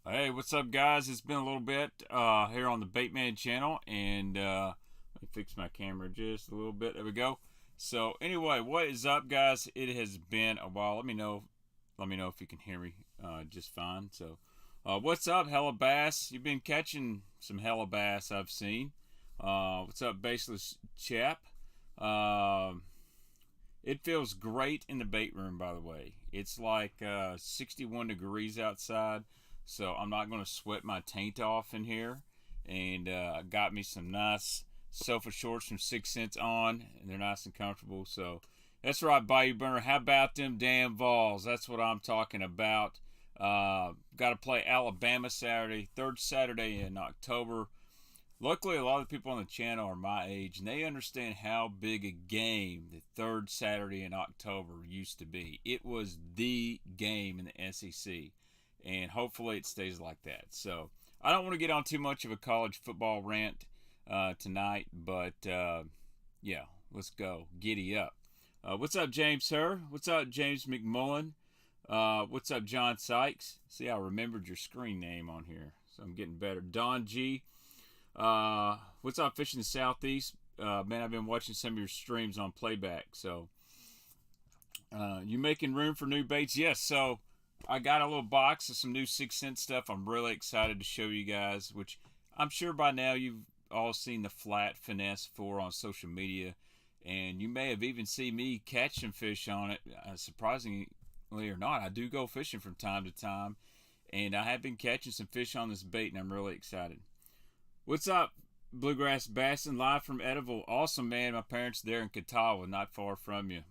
Hey, what's up, guys? It's been a little bit here on the Baitman channel, and let me fix my camera just a little bit. There we go. So, anyway, what is up, guys? It has been a while. Let me know if you can hear me just fine. So, what's up, hella bass? You've been catching some hella bass, I've seen. What's up, baseless chap? Um it feels great in the bait room, by the way. It's like 61 degrees outside, so I'm not going to sweat my taint off in here. And I got me some nice sofa shorts from 6 cents on, and they're nice and comfortable. So that's right, Bayou Burner. How about them damn Vols? That's what I'm talking about. Got to play Alabama Saturday, third Saturday in October. Luckily, a lot of the people on the channel are my age, and they understand how big a game the third Saturday in October used to be. It was the game in the SEC, and hopefully it stays like that. So I don't want to get on too much of a college football rant tonight, but yeah, let's go. Giddy up. What's up, James Herr? What's up, James McMullen? What's up, John Sykes? See, I remembered your screen name on here, so I'm getting better. Don G. What's up, Fishing the Southeast? Man, I've been watching some of your streams on playback. So, you making room for new baits? Yes. So, I got a little box of some new 6 cent stuff. I'm really excited to show you guys, which I'm sure by now you've all seen the Flat Finesse 4 on social media, and you may have even seen me catch some fish on it. Surprisingly or not, I do go fishing from time to time, and I have been catching some fish on this bait, and I'm really excited. What's up, Bluegrass Bassin, live from Ediville? Awesome, man. My parents there in Catawba, not far from you.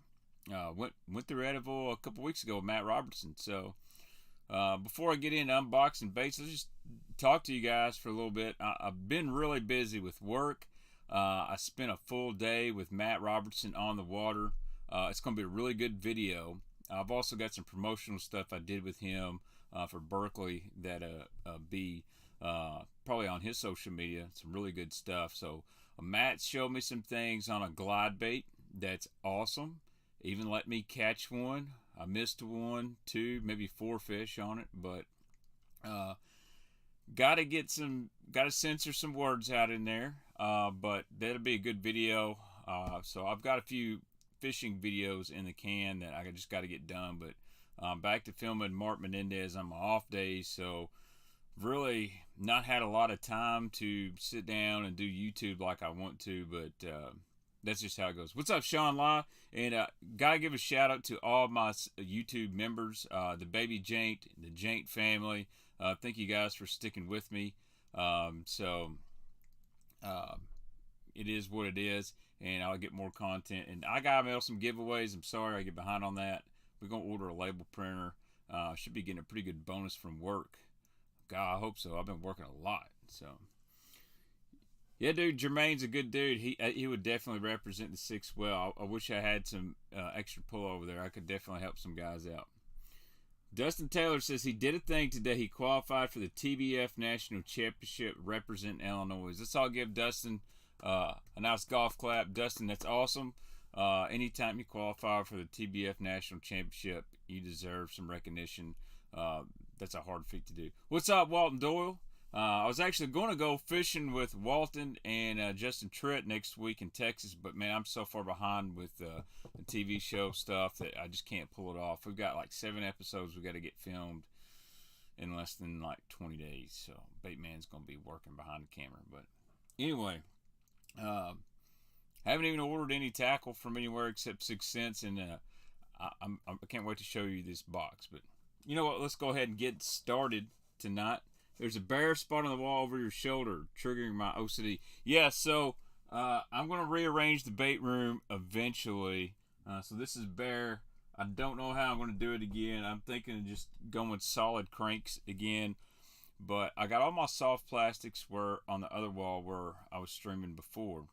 Went through Ediville a couple weeks ago with Matt Robertson. So before I get into unboxing baits, let's just talk to you guys for a little bit. I've been really busy with work. I spent a full day with Matt Robertson on the water. It's going to be a really good video. I've also got some promotional stuff I did with him for Berkeley that be probably on his social media. Some really good stuff. So Matt showed me some things on a glide bait that's awesome. Even let me catch one. I missed one, two, maybe four fish on it, but got to censor some words out in there. But that'll be a good video. So I've got a few fishing videos in the can that I just got to get done. But back to filming Mark Menendez on my off days, so really not had a lot of time to sit down and do YouTube like I want to, but that's just how it goes. What's up, Sean Law? And gotta give a shout out to all my YouTube members, the baby Jaint, the Jaint family. Thank you guys for sticking with me. So it is what it is, and I'll get more content. And I gotta mail some giveaways. I'm sorry I get behind on that. We're gonna order a label printer. Should be getting a pretty good bonus from work. God, I hope so. I've been working a lot. So, yeah, dude, Jermaine's a good dude. He would definitely represent the six well. I wish I had some extra pull over there. I could definitely help some guys out. Dustin Taylor says he did a thing today. He qualified for the TBF National Championship representing Illinois. Let's all give Dustin a nice golf clap. Dustin, that's awesome. Anytime you qualify for the TBF National Championship, you deserve some recognition. That's a hard feat to do. What's up, Walton Doyle? I was actually going to go fishing with Walton and Justin Tritt next week in Texas, but man, I'm so far behind with the TV show stuff that I just can't pull it off. We've got like 7 episodes we got to get filmed in less than like 20 days, so Baitman's going to be working behind the camera. But anyway, haven't even ordered any tackle from anywhere except 6 cents, and I can't wait to show you this box. But you know what? Let's go ahead and get started tonight. There's a bare spot on the wall over your shoulder, triggering my OCD. Yeah, so I'm going to rearrange the bait room eventually. So this is bare. I don't know how I'm going to do it again. I'm thinking of just going solid cranks again. But I got all my soft plastics where on the other wall where I was streaming before.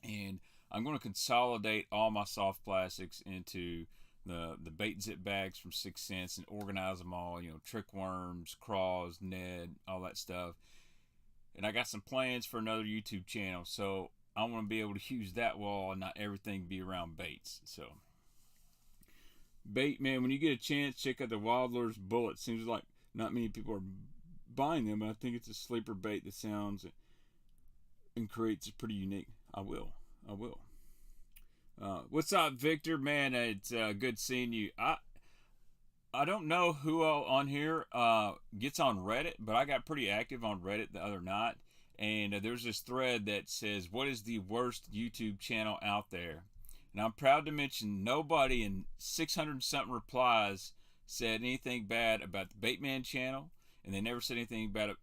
And I'm going to consolidate all my soft plastics into the bait zip bags from 6 cents and organize them all, you know, trick worms, craws, Ned, all that stuff. And I got some plans for another YouTube channel, so I want to be able to use that wall and not everything be around baits. So bait, man, when you get a chance, check out the Wildler's Bullet. Seems like not many people are buying them, and I think it's a sleeper bait that sounds and creates a pretty unique. I will. What's up, Victor? Man, it's good seeing you. I don't know who all on here gets on Reddit, but I got pretty active on Reddit the other night, and there's this thread that says, "What is the worst YouTube channel out there?" And I'm proud to mention nobody in 600 something replies said anything bad about the Baitman channel, and they never said anything bad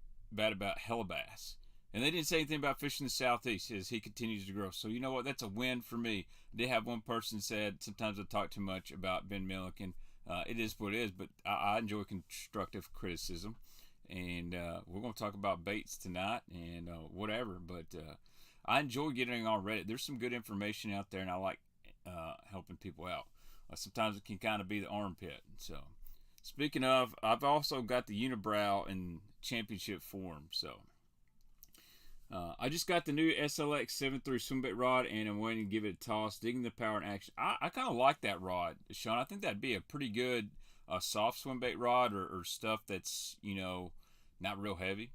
about Hellabass. And they didn't say anything about fishing the Southeast as he continues to grow. So you know what? That's a win for me. I did have one person said sometimes I talk too much about Ben Milliken. It is what it is, but I enjoy constructive criticism. And we're going to talk about baits tonight and whatever. But I enjoy getting on Reddit. There's some good information out there, and I like helping people out. Sometimes it can kind of be the armpit. So speaking of, I've also got the unibrow in championship form. So I just got the new SLX 7.3 swimbait rod, and I'm waiting to give it a toss, digging the power and action. I kind of like that rod, Sean. I think that'd be a pretty good soft swimbait rod or stuff that's, you know, not real heavy.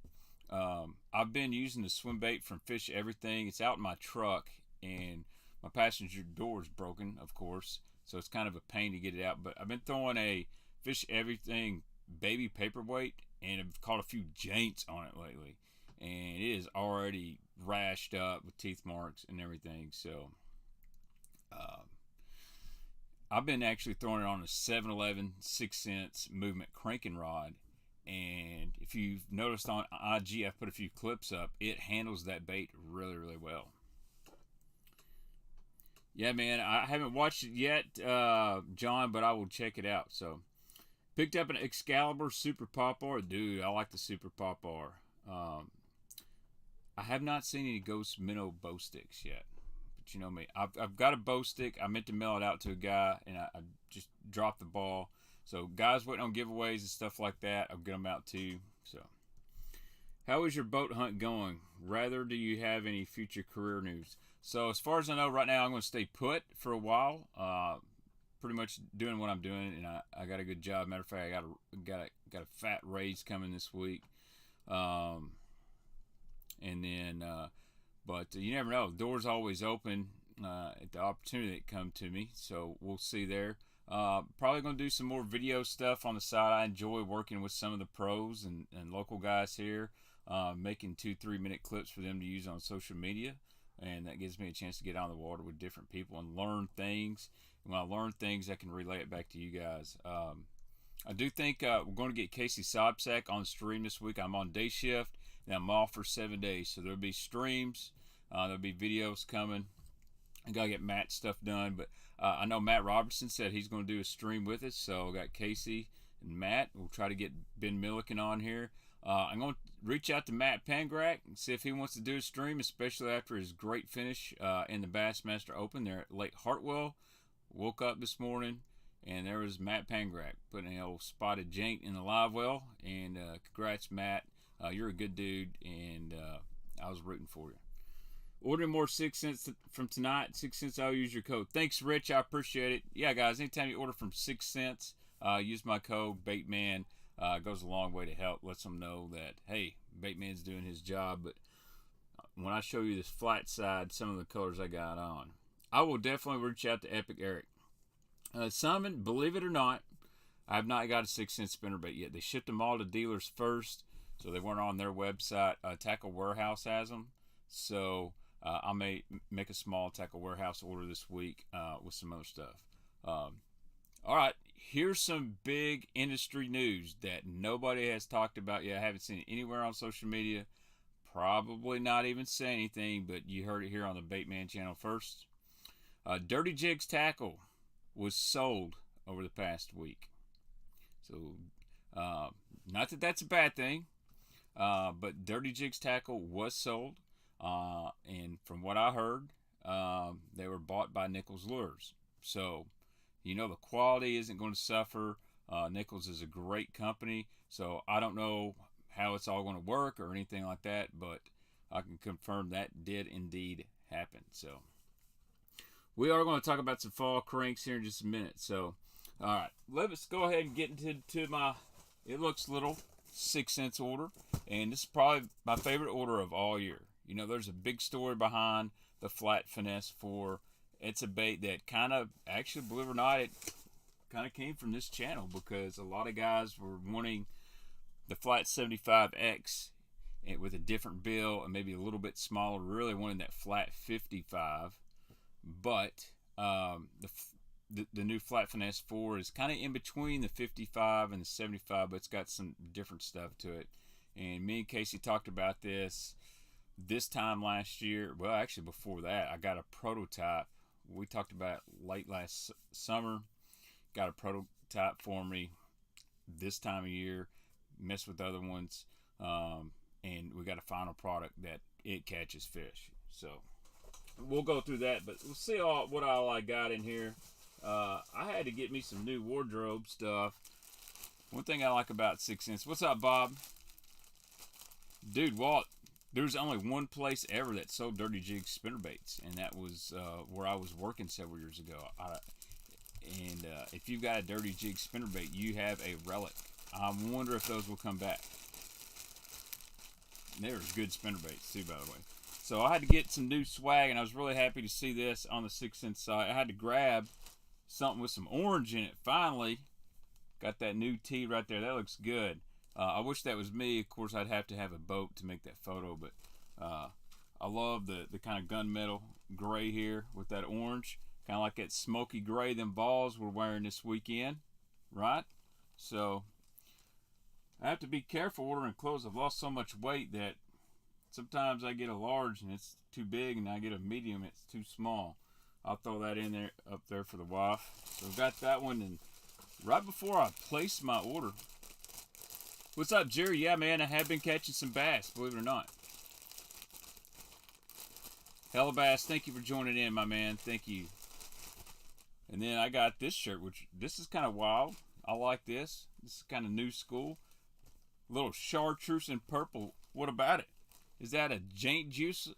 I've been using the swimbait from Fish Everything. It's out in my truck, and my passenger door is broken, of course, so it's kind of a pain to get it out. But I've been throwing a Fish Everything baby paperweight, and I've caught a few jaints on it lately. And it is already rashed up with teeth marks and everything. So I've been actually throwing it on a 7-Eleven 6-cents movement cranking rod. And if you've noticed on IG, I've put a few clips up. It handles that bait really, really well. Yeah, man, I haven't watched it yet, John, but I will check it out. So picked up an Excalibur Super Pop R. Dude, I like the Super Pop R. I have not seen any Ghost Minnow bow sticks yet, but you know me. I've got a bow stick. I meant to mail it out to a guy, and I just dropped the ball. So guys waiting on giveaways and stuff like that, I'll get them out too. So, how is your boat hunt going? Rather, do you have any future career news? So as far as I know, right now I'm going to stay put for a while. Pretty much doing what I'm doing, and I got a good job. Matter of fact, I got a fat raise coming this week. And then, but you never know. Doors always open at the opportunity that come to me. So we'll see there. Probably going to do some more video stuff on the side. I enjoy working with some of the pros and local guys here, making 2-3 minute clips for them to use on social media. And that gives me a chance to get on the water with different people and learn things. And when I learn things, I can relay it back to you guys. I do think we're going to get Casey Sobsack on the stream this week. I'm on day shift. And I'm off for 7 days, so there'll be streams, there'll be videos coming. I gotta get Matt's stuff done, but I know Matt Robertson said he's going to do a stream with us, so I got Casey and Matt. We'll try to get Ben Milliken on here. I'm going to reach out to Matt Pangrack and see if he wants to do a stream, especially after his great finish in the Bassmaster Open there at Lake Hartwell. Woke up this morning, and there was Matt Pangrack putting an old spotted jank in the live well, and congrats, Matt. You're a good dude, and I was rooting for you. Ordering more 6 cents from tonight. 6 cents, I'll use your code. Thanks, Rich. I appreciate it. Yeah, guys, anytime you order from 6 cents, use my code, Baitman. It goes a long way to help. Lets them know that, hey, Baitman's doing his job. But when I show you this flat side, some of the colors I got on, I will definitely reach out to Epic Eric. Simon, believe it or not, I have not got a 6 cent spinnerbait yet. They shipped them all to dealers first. So they weren't on their website. Tackle Warehouse has them. So I may make a small Tackle Warehouse order this week with some other stuff. All right, here's some big industry news that nobody has talked about yet. I haven't seen it anywhere on social media. Probably not even say anything, but you heard it here on the Baitman channel first. Dirty Jigs Tackle was sold over the past week. So not that that's a bad thing. But Dirty Jigs Tackle was sold, and from what I heard, they were bought by Nichols Lures. So, you know, the quality isn't going to suffer. Nichols is a great company, so I don't know how it's all going to work or anything like that, but I can confirm that did indeed happen. So, we are going to talk about some fall cranks here in just a minute. So, all right, let's go ahead and get into my, it looks little, 6 cents order, and this is probably my favorite order of all year. You know, there's a big story behind the Flat Finesse 4. It's a bait that kind of, actually, believe it or not, it kind of came from this channel because a lot of guys were wanting the Flat 75X with a different bill and maybe a little bit smaller, really wanting that Flat 55. But the new Flat Finesse 4 is kind of in between the 55 and the 75, but it's got some different stuff to it. And me and Casey talked about this time last year. Well, actually before that, I got a prototype. We talked about it late last summer. Got a prototype for me this time of year. Messed with other ones. And we got a final product that it catches fish. So we'll go through that, but we'll see what all I got in here. I had to get me some new wardrobe stuff. One thing I like about 6 cents. What's up, Bob? Dude, Walt, there's only one place ever that sold Dirty Jig spinnerbaits, and that was where I was working several years ago. If you've got a Dirty Jig spinnerbait, you have a relic. I wonder if those will come back. There's good spinnerbaits too, by the way. So I had to get some new swag, and I was really happy to see this on the 6 cent side. I had to grab something with some orange in it. Finally, got that new tee right there. That looks good. I wish that was me. Of course, I'd have to have a boat to make that photo, but I love the kind of gunmetal gray here with that orange. Kind of like that smoky gray them balls we're wearing this weekend, right? So I have to be careful ordering clothes. I've lost so much weight that sometimes I get a large and it's too big, and I get a medium, it's too small. I'll throw that in there, up there for the wife. So I've got that one, and right before I placed my order. What's up, Jerry? Yeah, man, I have been catching some bass, believe it or not. Hella Bass, thank you for joining in, my man. Thank you. And then I got this shirt, which this is kind of wild. I like this. This is kind of new school. Little chartreuse in purple. What about it? Is that a Jank Juice?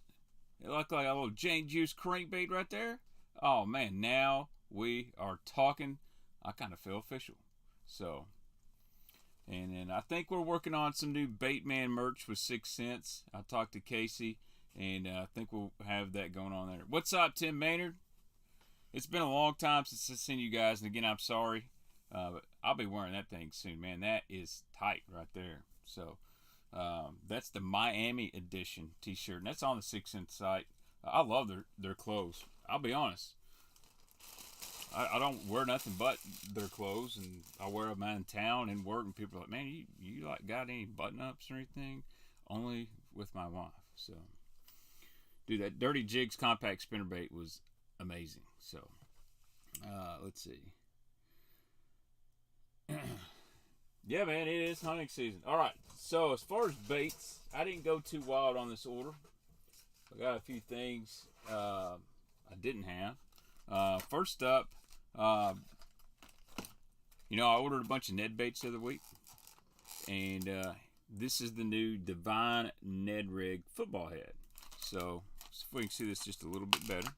It looked like a little Jank Juice crankbait right there. Oh man, now we are talking. I kind of feel official. So, and then I think we're working on some new Baitman merch with 6 cents. I talked to Casey, and I think we'll have that going on there. What's up, Tim Maynard? It's been a long time since I've seen you guys, and again, I'm sorry. But I'll be wearing that thing soon, man. That is tight right there. So that's the Miami edition t-shirt, and that's on the 6 cent site. I love their clothes. I'll be honest. I don't wear nothing but their clothes, and I wear them out in town and work, and people are like, man, you like got any button-ups or anything? Only with my wife. So, dude, that Dirty Jigs compact spinnerbait was amazing. So, let's see. Yeah, man, it is hunting season. All right, so as far as baits, I didn't go too wild on this order. I got a few things I didn't have. First up, you know, I ordered a bunch of Ned baits the other week, and this is the new Divine Ned Rig football head. So, see if we can see this just a little bit better.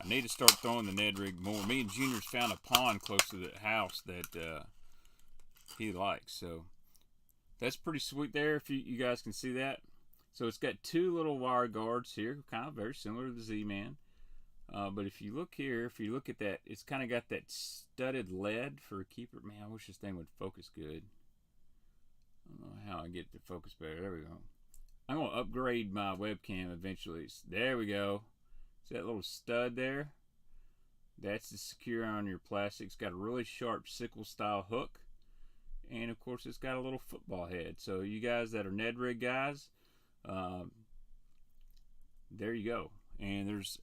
I need to start throwing the Ned Rig more. Me and Junior's found a pond close to the house that he likes. So that's pretty sweet there, if you guys can see that. So it's got two little wire guards here, kind of very similar to the Z-Man. But if you look here, if you look at that, it's kind of got that studded lead for a keeper. Man, I wish this thing would focus good. I don't know how I get it to focus better. There we go. I'm going to upgrade my webcam eventually. There we go. See that little stud there? That's to secure on your plastic. It's got a really sharp sickle style hook. And of course it's got a little football head. So you guys that are Ned Rig guys, there you go. And there's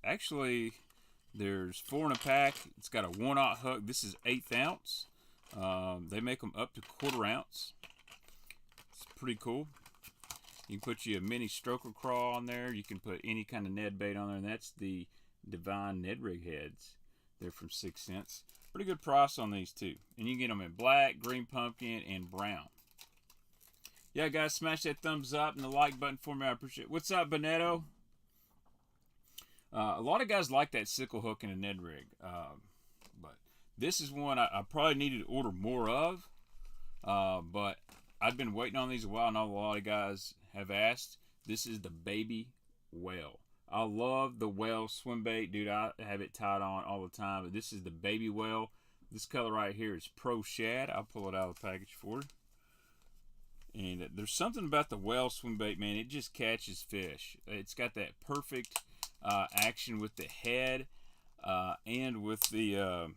4 in a pack. It's got a 1/0 hook. This is 1/8 ounce. They make them up to 1/4 ounce. It's pretty cool. You can put you a mini stroker crawl on there. You can put any kind of Ned bait on there. And that's the Divine Ned Rig heads. They're from 6 cents. Pretty good price on these too. And you can get them in black, green pumpkin, and brown. Yeah, guys, smash that thumbs up and the like button for me. I appreciate it. What's up, Bonetto? A lot of guys like that sickle hook in a Ned Rig. But this is one I probably needed to order more of. But I've been waiting on these a while. I know a lot of guys have asked. This is the baby whale. I love the whale swim bait, dude. I have it tied on all the time. But this is the baby whale. This color right here is Pro Shad. I'll pull it out of the package for you. And there's something about the whale swim bait, man. It just catches fish. It's got that perfect action with the head and with the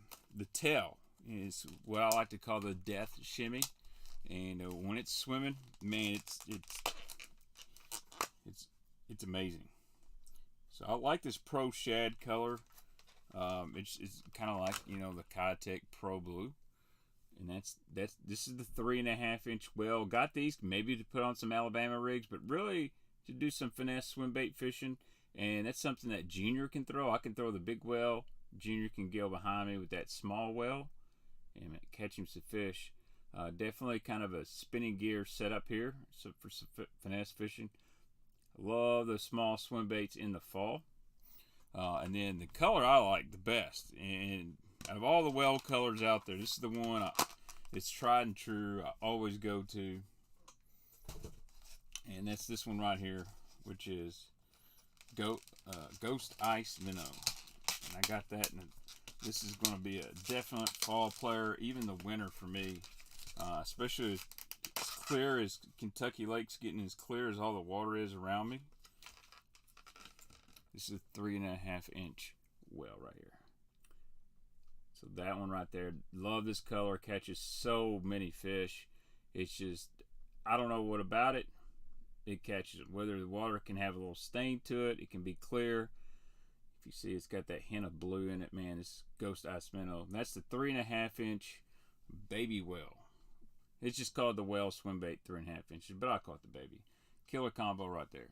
tail. It's what I like to call the death shimmy. And when it's swimming, man, it's amazing. So I like this Pro Shad color. It's kind of like, you know, the Kitech Pro Blue. And this is the 3.5 inch whale. Got these maybe to put on some Alabama rigs, but really to do some finesse swim bait fishing. And that's something that Junior can throw. I can throw the big whale. Junior can go behind me with that small whale and catch him some fish. Definitely kind of a spinning gear setup here for some finesse fishing. Love the small swim baits in the fall. And then the color I like the best, and out of all the whale colors out there, this is the one it's tried and true. I always go to, and that's this one right here, which is Ghost Ice Minnow. And I got that, and this is going to be a definite fall player, even the winter for me, especially as clear as Kentucky Lake's getting as clear as all the water is around me. This is a 3.5 inch whale right here. So that one right there, love this color, catches so many fish. It's just, I don't know what about it. It catches it. Whether the water can have a little stain to it, it can be clear. If you see, it's got that hint of blue in it, man. This Ghost Ice Minnow. And that's the 3.5 inch baby whale. It's just called the whale swim bait 3.5 inches, but I call it the baby. Killer combo right there.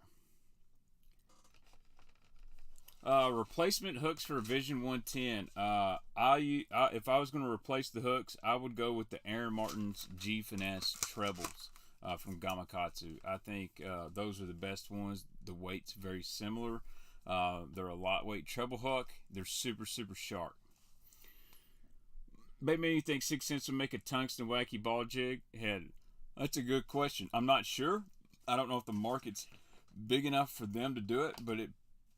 Replacement hooks for Vision 110. If I was going to replace the hooks, I would go with the Aaron Martin's G Finesse trebles from Gamakatsu. I think those are the best ones. The weight's very similar. They're a lightweight treble hook. They're super, super sharp. Baitman, you think 6 cents would make a tungsten wacky ball jig head? That's a good question. I'm not sure. I don't know if the market's big enough for them to do it, but it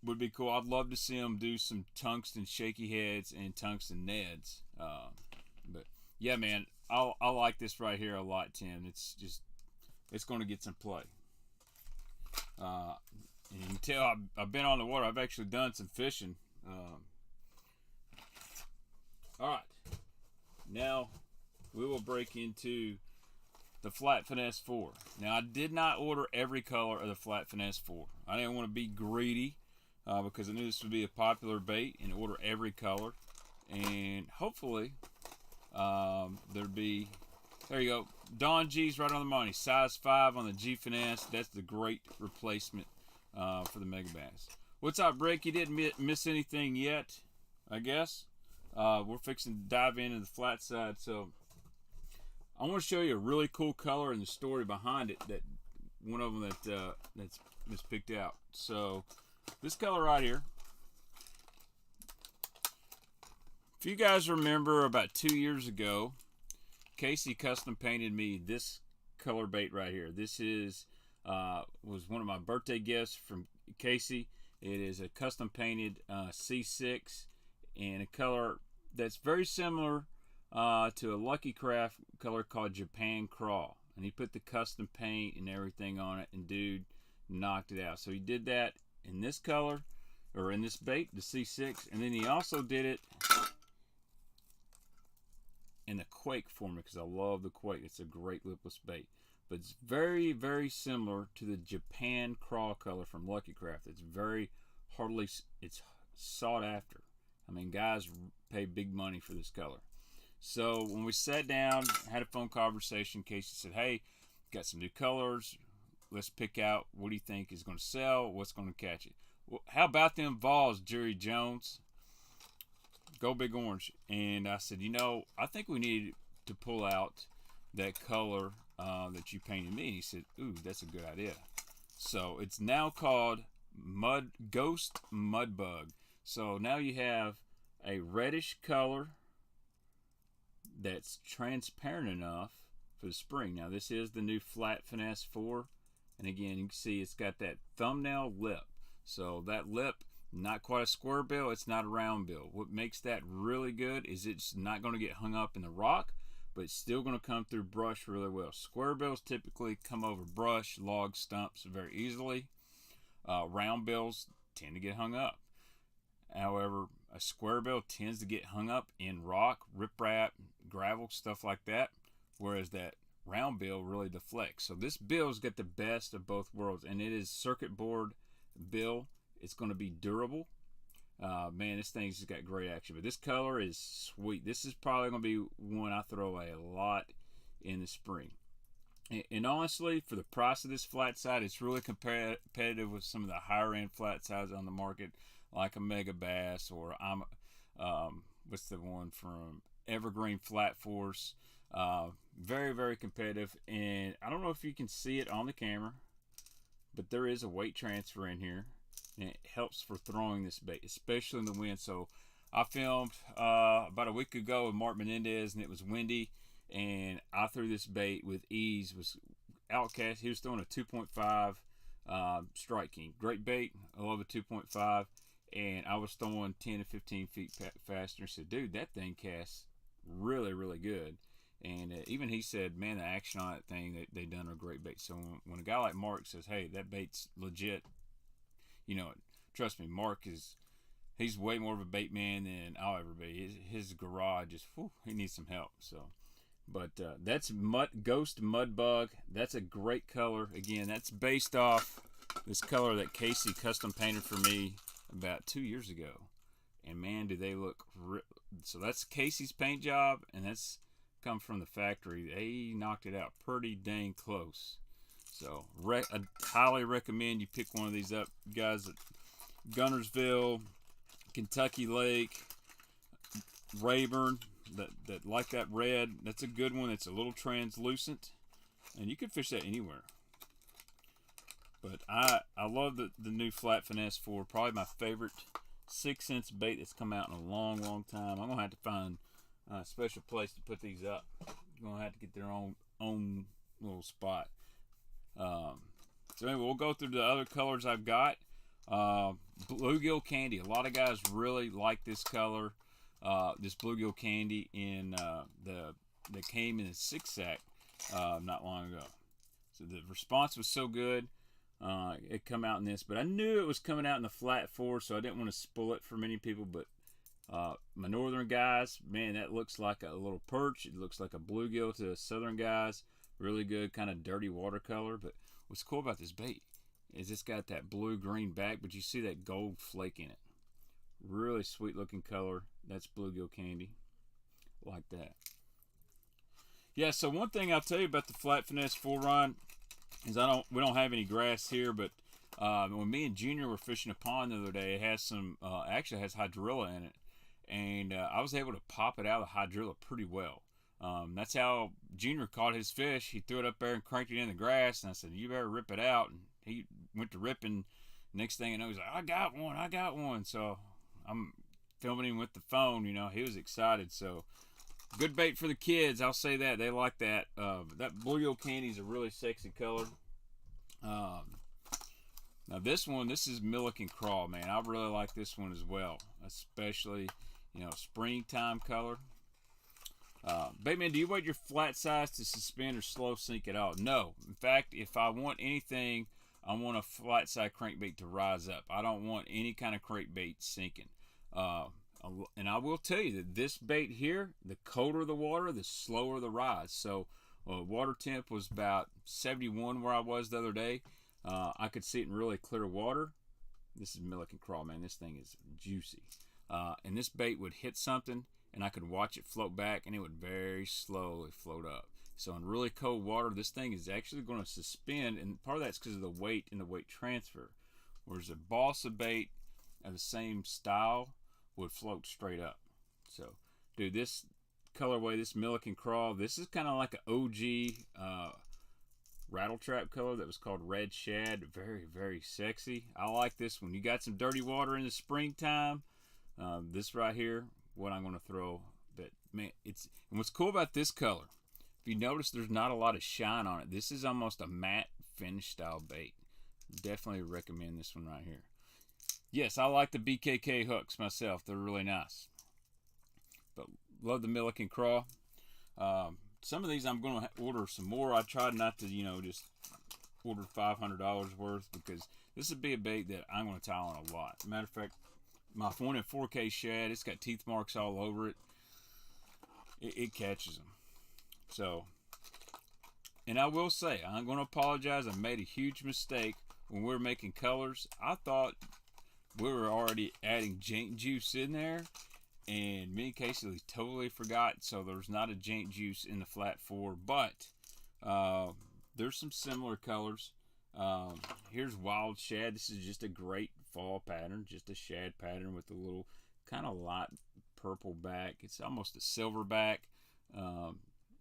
would be cool. I'd love to see them do some tungsten shaky heads and tungsten Neds. But yeah, man, I like this right here a lot, Tim. It's going to get some play. And you can tell I've been on the water. I've actually done some fishing. All right. Now we will break into the Flat Finesse 4. Now I did not order every color of the Flat Finesse 4. I didn't want to be greedy because I knew this would be a popular bait and order every color. And hopefully there'd be, there you go. Don G's right on the money. Size 5 on the G Finesse. That's the great replacement for the Mega Bass. What's up, Rick? You didn't miss anything yet, I guess. We're fixing to dive into the flat side, so I want to show you a really cool color and the story behind it. That one of them that's picked out. So this color right here. If you guys remember, about 2 years ago, Casey custom painted me this color bait right here. This is was one of my birthday gifts from Casey. It is a custom painted C6 in a color that's very similar to a Lucky Craft color called Japan Crawl. And he put the custom paint and everything on it, and dude knocked it out. So he did that in this color, or in this bait, the C6, and then he also did it in the Quake for me, because I love the Quake. It's a great lipless bait. But it's very, very similar to the Japan Crawl color from Lucky Craft. It's very hardly, it's sought after. I mean, guys pay big money for this color. So when we sat down, had a phone conversation, Casey said, hey, got some new colors. Let's pick out what do you think is going to sell, what's going to catch it. Well, how about them Vols, Jerry Jones? Go Big Orange. And I said, you know, I think we need to pull out that color that you painted me. And he said, ooh, that's a good idea. So it's now called Ghost Mudbug. So now you have a reddish color that's transparent enough for the spring. Now this is the new Flat Finesse 4, and again you can see it's got that thumbnail lip. So that lip, not quite a square bill, it's not a round bill. What makes that really good is it's not going to get hung up in the rock, but it's still going to come through brush really well. Square bills typically come over brush, logs, stumps very easily. Round bills tend to get hung up. However, a square bill tends to get hung up in rock, riprap, gravel, stuff like that, whereas that round bill really deflects. So this bill's got the best of both worlds, and it is circuit board bill. It's going to be durable. Man, this thing's just got great action. But this color is sweet. This is probably going to be one I throw away a lot in the spring. And honestly, for the price of this flat side, it's really competitive with some of the higher end flat sides on the market, like a Mega Bass, or what's the one from Evergreen Flat Force. Very, very competitive. And I don't know if you can see it on the camera, but there is a weight transfer in here, and it helps for throwing this bait, especially in the wind. So I filmed about a week ago with Mark Menendez, and it was windy, and I threw this bait with ease. Was Outcast. He was throwing a 2.5 Strike King. Great bait. I love a 2.5. And I was throwing 10 to 15 feet faster. And said, dude, that thing casts really, really good. And even he said, man, the action on that thing, they done a great bait. So when a guy like Mark says, hey, that bait's legit, you know, trust me, Mark he's way more of a bait man than I'll ever be. His garage is, he needs some help. So, but that's Ghost Mud Bug. That's a great color. Again, that's based off this color that Casey custom painted for me about 2 years ago. And man, do they look so that's Casey's paint job, and that's come from the factory. They knocked it out pretty dang close. So I highly recommend you pick one of these up, guys, at Gunnersville, Kentucky Lake, Rayburn, that like that red. That's a good one. It's a little translucent, and you can fish that anywhere. But I love the new Flat Finesse 4. Probably my favorite 6-cents bait that's come out in a long, long time. I'm going to have to find a special place to put these up. You're going to have to get their own little spot. So anyway, we'll go through the other colors I've got. Bluegill Candy. A lot of guys really like this color. This Bluegill Candy that came in a 6-sack not long ago. So the response was so good. It come out in this, but I knew it was coming out in the Flat 4, so I didn't want to spoil it for many people. But my northern guys, man, that looks like a little perch. It looks like a bluegill to southern guys. Really good, kind of dirty watercolor. But what's cool about this bait is it's got that blue-green back, but you see that gold flake in it. Really sweet looking color. That's Bluegill Candy. Like that. Yeah, so one thing I'll tell you about the Flat Finesse 4 run is we don't have any grass here, but when me and Junior were fishing a pond the other day, it has some actually has hydrilla in it, and I was able to pop it out of the hydrilla pretty well. That's how Junior caught his fish. He threw it up there and cranked it in the grass, and I said, you better rip it out. And he went to ripping. Next thing you know, he's like, I got one. So I'm filming him with the phone. You know, he was excited. So good bait for the kids. I'll say that. They like that. That Bluegill Candy is a really sexy color. Now this is Milliken Crawl, man. I really like this one as well, especially, you know, springtime color. Baitman, do you want your flat size to suspend or slow sink at all? No. In fact, if I want anything, I want a flat side crankbait to rise up. I don't want any kind of crankbait sinking. And I will tell you that this bait here, the colder the water, the slower the rise. So water temp was about 71 where I was the other day. I could see it in really clear water. This is Milliken Crawl, man. This thing is juicy. And this bait would hit something, and I could watch it float back, and it would very slowly float up. So in really cold water, this thing is actually going to suspend, and part of that's because of the weight and the weight transfer. Whereas a balsa bait of the same style would float straight up. So, dude, this colorway, this Milliken Crawl, this is kind of like an OG rattle trap color that was called Red Shad. Very, very sexy. I like this one. You got some dirty water in the springtime. This right here, what I'm going to throw. But man, and what's cool about this color, If you notice, there's not a lot of shine on it. This is almost a matte finish style bait. Definitely recommend this one right here. Yes, I like the BKK hooks myself. They're really nice. But love the Milliken Crawl. Some of these I'm going to order some more. I tried not to, just order $500 worth, because this would be a bait that I'm going to tie on a lot. Matter of fact, my one in 4K shad, it's got teeth marks all over it. It catches them. So, and I will say, I'm going to apologize. I made a huge mistake when we were making colors. I thought we were already adding jank juice in there, and me and Casey totally forgot. So there's not a jank juice in the Flat 4, but there's some similar colors. Here's Wild Shad. This is just a great fall pattern, just a shad pattern with a little kind of light purple back. It's almost a silver back,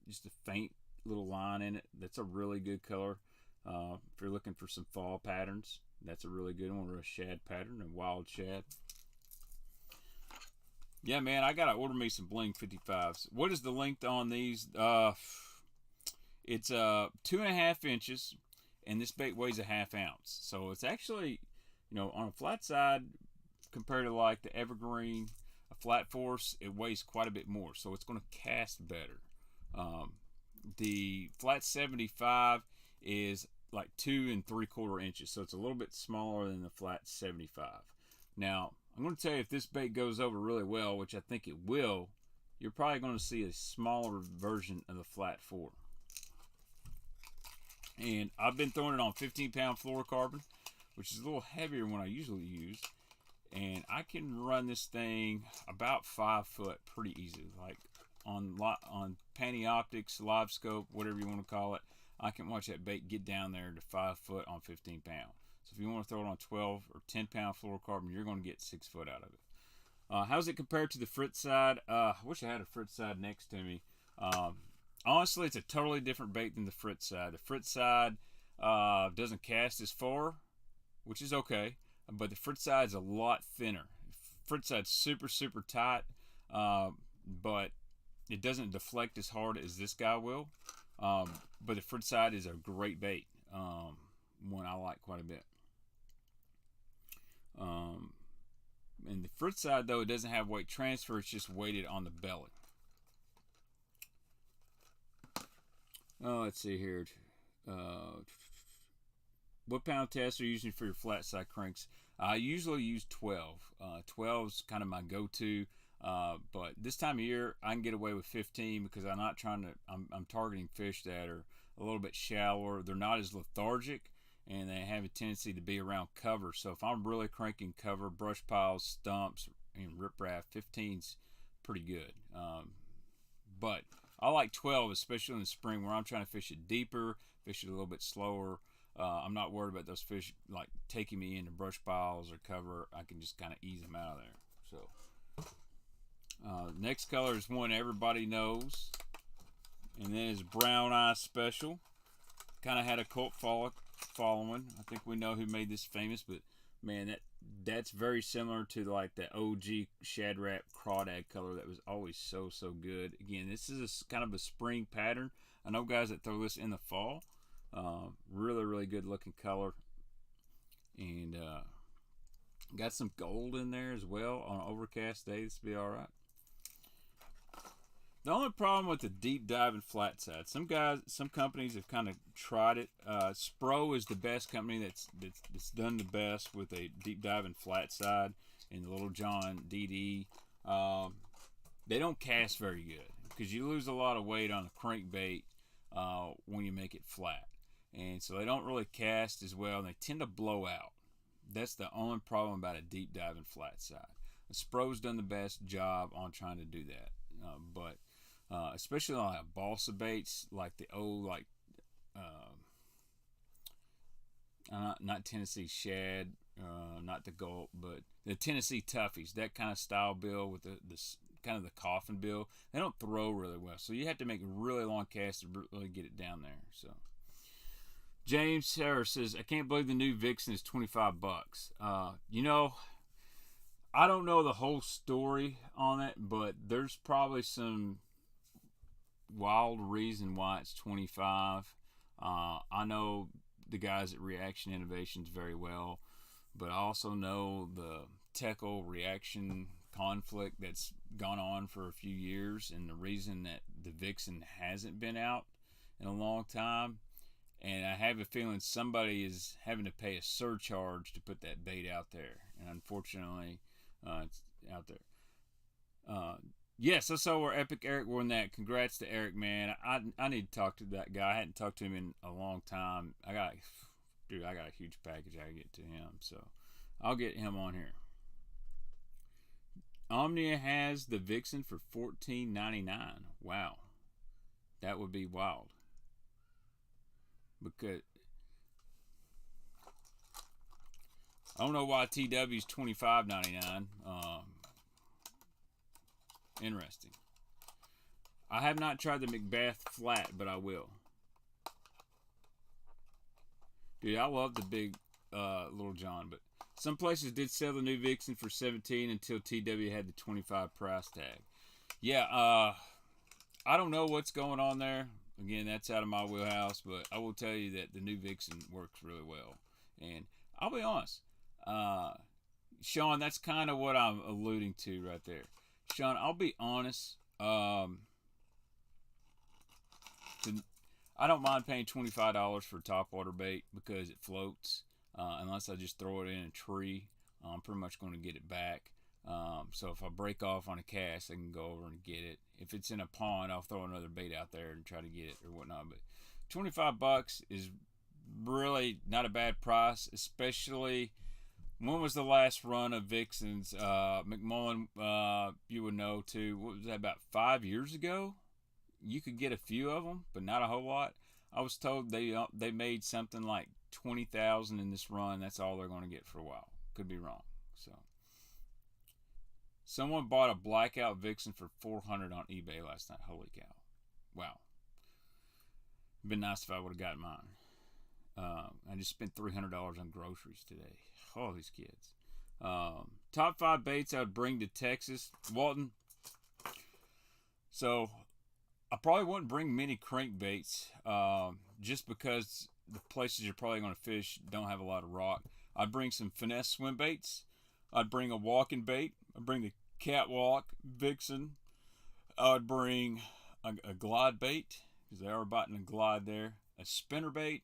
just a faint little line in it. That's a really good color. If you're looking for some fall patterns, that's a really good one, or a shad pattern, a Wild Shad. Yeah, man, I gotta order me some Bling 55s. What is the length on these? It's 2.5 inches, and this bait weighs a ½ ounce. So it's actually, on a flat side, compared to like the Evergreen, a Flat Force, it weighs quite a bit more. So it's going to cast better. The Flat 75 is like 2 3/4 inches. So it's a little bit smaller than the Flat 75. Now, I'm going to tell you, if this bait goes over really well, which I think it will, you're probably going to see a smaller version of the Flat 4. And I've been throwing it on 15-pound fluorocarbon, which is a little heavier than what I usually use. And I can run this thing about 5 foot pretty easy. Like on Panty Optics, Live Scope, whatever you want to call it, I can watch that bait get down there to 5 foot on 15 pound. So if you want to throw it on 12 or 10-pound fluorocarbon, you're going to get 6 foot out of it. How's it compared to the Flatside? I wish I had a Flatside next to me. Honestly, it's a totally different bait than the Flatside. The Flatside doesn't cast as far, which is okay, but the Flatside's a lot thinner. Flatside's super, super tight, but it doesn't deflect as hard as this guy will. But the Flatside is a great bait, one I like quite a bit. And the Flatside, though, it doesn't have weight transfer. It's just weighted on the belly. Let's see here. What pound test are you using for your flat side cranks? I usually use 12. 12 is kind of my go-to. But this time of year, I can get away with 15 because I'm not trying to. I'm targeting fish that are a little bit shallower. They're not as lethargic, and they have a tendency to be around cover. So if I'm really cranking cover, brush piles, stumps, and riprap, 15's pretty good. But I like 12, especially in the spring where I'm trying to fish it deeper, fish it a little bit slower. I'm not worried about those fish like taking me into brush piles or cover. I can just kind of ease them out of there. So next color is one everybody knows, and then is Brown Eye Special. Kind of had a cult following. I think we know who made this famous, but man, that's very similar to like the OG Shad Rap Crawdad color that was always so good. Again, this is kind of a spring pattern. I know guys that throw this in the fall. Really good looking color, and got some gold in there as well on an overcast day. This will be all right. The only problem with the deep diving flat side, some companies have kind of tried it. Spro is the best company that's done the best with a deep diving flat side, and the Little John DD. They don't cast very good because you lose a lot of weight on a crankbait when you make it flat, and so they don't really cast as well, and they tend to blow out. That's the only problem about a deep diving flat side. Spro's done the best job on trying to do that, but especially on like balsa baits, like the old not Tennessee shad, not the gulp, but the Tennessee toughies, that kind of style bill with the kind of the coffin bill, they don't throw really well, so you have to make a really long cast to really get it down there. So James Harris says, I can't believe the new Vixen is $25. I don't know the whole story on it, but there's probably some wild reason why it's 25. I know the guys at Reaction Innovations very well, but I also know the tackle reaction conflict that's gone on for a few years, and the reason that the Vixen hasn't been out in a long time. And I have a feeling somebody is having to pay a surcharge to put that bait out there, and unfortunately, it's out there. Yes, I saw where Epic Eric won that. Congrats to Eric, man. I need to talk to that guy. I hadn't talked to him in a long time. I got a huge package I gotta get to him, so I'll get him on here. Omnia has the Vixen for $14.99. Wow, that would be wild. Because I don't know why TW's $25.99. Interesting. I have not tried the Macbeth flat, but I will. Dude, I love the big Little John, but some places did sell the new Vixen for $17 until TW had the $25 price tag. Yeah, I don't know what's going on there. Again, that's out of my wheelhouse, but I will tell you that the new Vixen works really well. And I'll be honest, Sean, that's kind of what I'm alluding to right there. Sean, I'll be honest. I don't mind paying $25 for topwater bait because it floats. Unless I just throw it in a tree, I'm pretty much going to get it back. So if I break off on a cast, I can go over and get it. If it's in a pond, I'll throw another bait out there and try to get it or whatnot. But $25 is really not a bad price, especially. When was the last run of Vixens? McMullen, you would know too. What was that, about 5 years ago? You could get a few of them, but not a whole lot. I was told they made something like 20,000 in this run. That's all they're going to get for a while. Could be wrong. So, someone bought a blackout Vixen for $400 on eBay last night. Holy cow! Wow. It'd been nice if I would have gotten mine. I just spent $300 on groceries today. Oh, these kids. Top 5 baits I would bring to Texas. Walton. So, I probably wouldn't bring many crankbaits just because the places you're probably going to fish don't have a lot of rock. I'd bring some finesse swim baits. I'd bring a walking bait. I'd bring the catwalk Vixen. I'd bring a glide bait because they are biting a glide there. A spinner bait.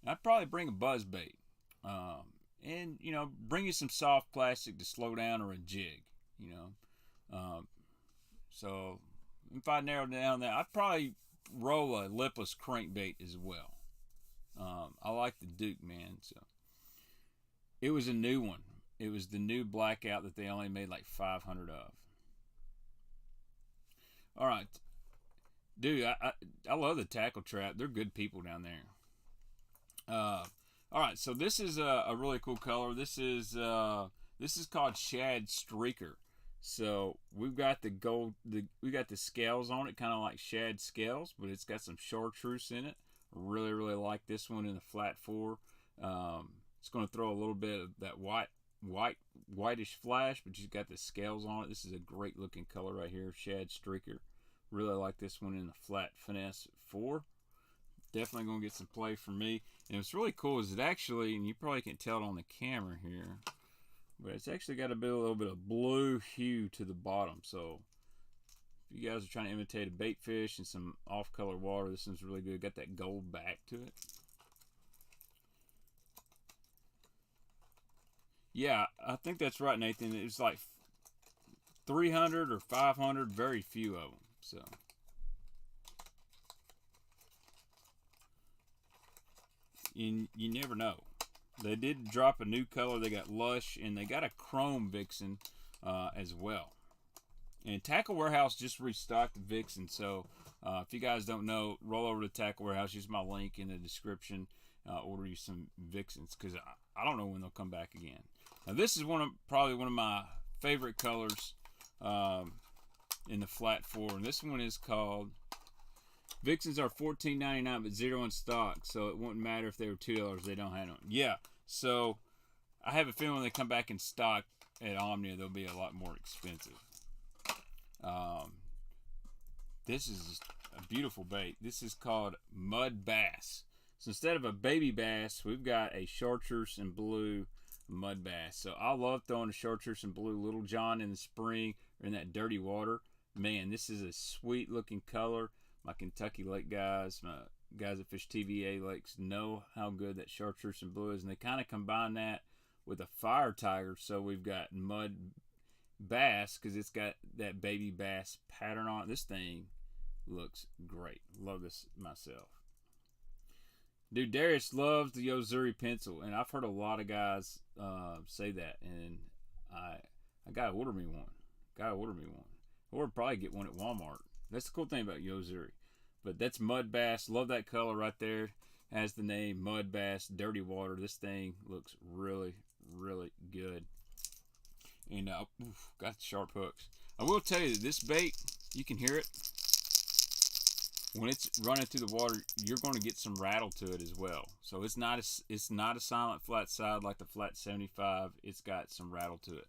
I'd probably bring a buzz bait. And, you know, bring you some soft plastic to slow down or a jig, you know. So, if I narrowed down that, I'd probably roll a lipless crankbait as well. I like the Duke, man. So, it was a new one. It was the new blackout that they only made like 500 of. All right. Dude, I love the tackle trap. They're good people down there. All right, so this is a really cool color. This is called Shad Streaker. So we've got the gold, we got the scales on it, kind of like shad scales, but it's got some chartreuse in it. Really, really like this one in the flat 4. It's going to throw a little bit of that whitish flash, but you've got the scales on it. This is a great looking color right here, Shad Streaker. Really like this one in the Flat Finesse 4. Definitely going to get some play for me. And what's really cool is it actually, and you probably can't tell it on the camera here, but it's actually got a little bit of blue hue to the bottom. So if you guys are trying to imitate a bait fish in some off-color water, this one's really good. Got that gold back to it. Yeah, I think that's right, Nathan. It's like 300 or 500, very few of them. So you never know. They did drop a new color. They got Lush, and they got a Chrome Vixen as well. And Tackle Warehouse just restocked the Vixen, so if you guys don't know, roll over to Tackle Warehouse. Use my link in the description. Order you some Vixens, because I don't know when they'll come back again. Now this is probably one of my favorite colors in the Flat 4, and this one is called Vixens are $14.99 but zero in stock, so it wouldn't matter if they were $2. They don't have them. Yeah, so I have a feeling when they come back in stock at Omnia, they'll be a lot more expensive. This is just a a beautiful bait. This is called mud bass. So instead of a baby bass, we've got a chartreuse and blue mud bass. So I love throwing a chartreuse and blue Little John in the spring or in that dirty water. Man, this is a sweet looking color. My Kentucky Lake guys, my guys that fish TVA lakes know how good that chartreuse and blue is, and they kind of combine that with a fire tiger. So we've got mud bass because it's got that baby bass pattern on it. This thing looks great. Love this myself. Dude, Darius loves the Yozuri pencil, and I've heard a lot of guys say that, and I gotta order me one. Or probably get one at Walmart. That's the cool thing about Yozuri. But that's mud bass. Love that color right there. Has the name mud bass, dirty water. This thing looks really, really good. And got sharp hooks. I will tell you that this bait, you can hear it. When it's running through the water, you're going to get some rattle to it as well. So it's not a silent flat side like the Flat 75. It's got some rattle to it.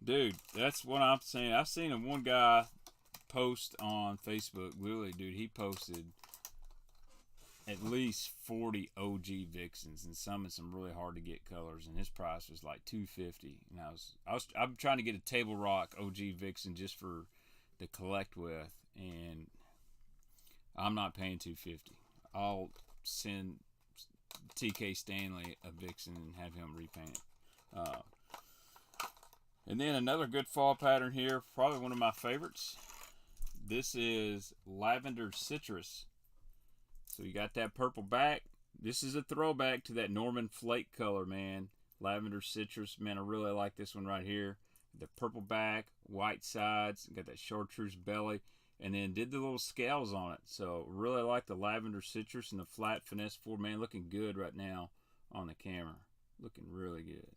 Dude, that's what I'm saying. I've seen one guy post on Facebook. Literally, dude, he posted at least 40 OG Vixens and some in some really hard to get colors, and his price was like $250. And I'm trying to get a Table Rock OG Vixen just for to collect with, and I'm not paying $250. I'll send TK Stanley a Vixen and have him repaint it. And then another good fall pattern here, probably one of my favorites. This is Lavender Citrus. So you got that purple back. This is a throwback to that Norman Flake color, man. Lavender Citrus, man, I really like this one right here. The purple back, white sides, got that chartreuse belly, and then did the little scales on it. So really like the Lavender Citrus and the Flat Finesse 4, man, looking good right now on the camera. Looking really good.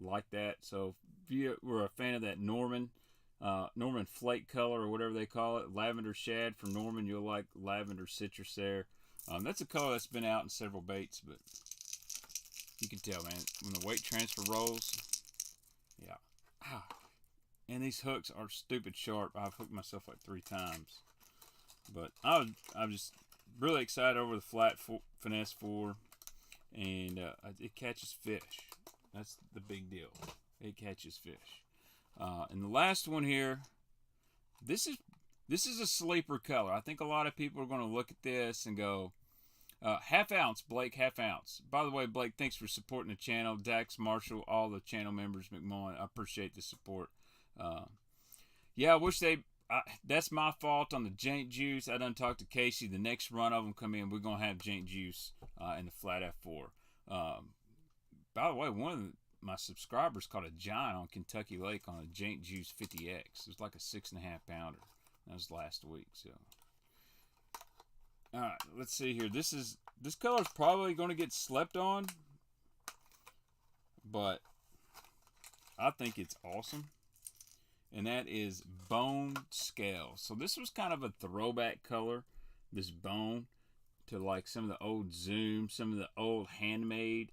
Like that. So if you were a fan of that Norman Flake color or whatever they call it, Lavender Shad from Norman, you'll like Lavender Citrus there. That's a color that's been out in several baits, but you can tell, man, when the weight transfer rolls, yeah. And these hooks are stupid sharp. I've hooked myself like 3 times. But I'm just really excited over the Flat Finesse 4, and it catches fish. That's the big deal. It catches fish. And the last one here, this is a sleeper color. I think a lot of people are going to look at this and go, half ounce, Blake, half ounce. By the way, Blake, thanks for supporting the channel. Dax, Marshall, all the channel members, McMullen, I appreciate the support. Yeah, I wish that's my fault on the Jank Juice. I done talked to Casey. The next run of them come in, we're going to have Jank Juice in the Flat F4. By the way, one of my subscribers caught a giant on Kentucky Lake on a Jank Juice 50X. It was like a 6.5 pounder. That was last week. So, all right, let's see here. This color's probably going to get slept on, but I think it's awesome. And that is Bone Scale. So this was kind of a throwback color, this bone, to like some of the old Zoom, some of the old handmade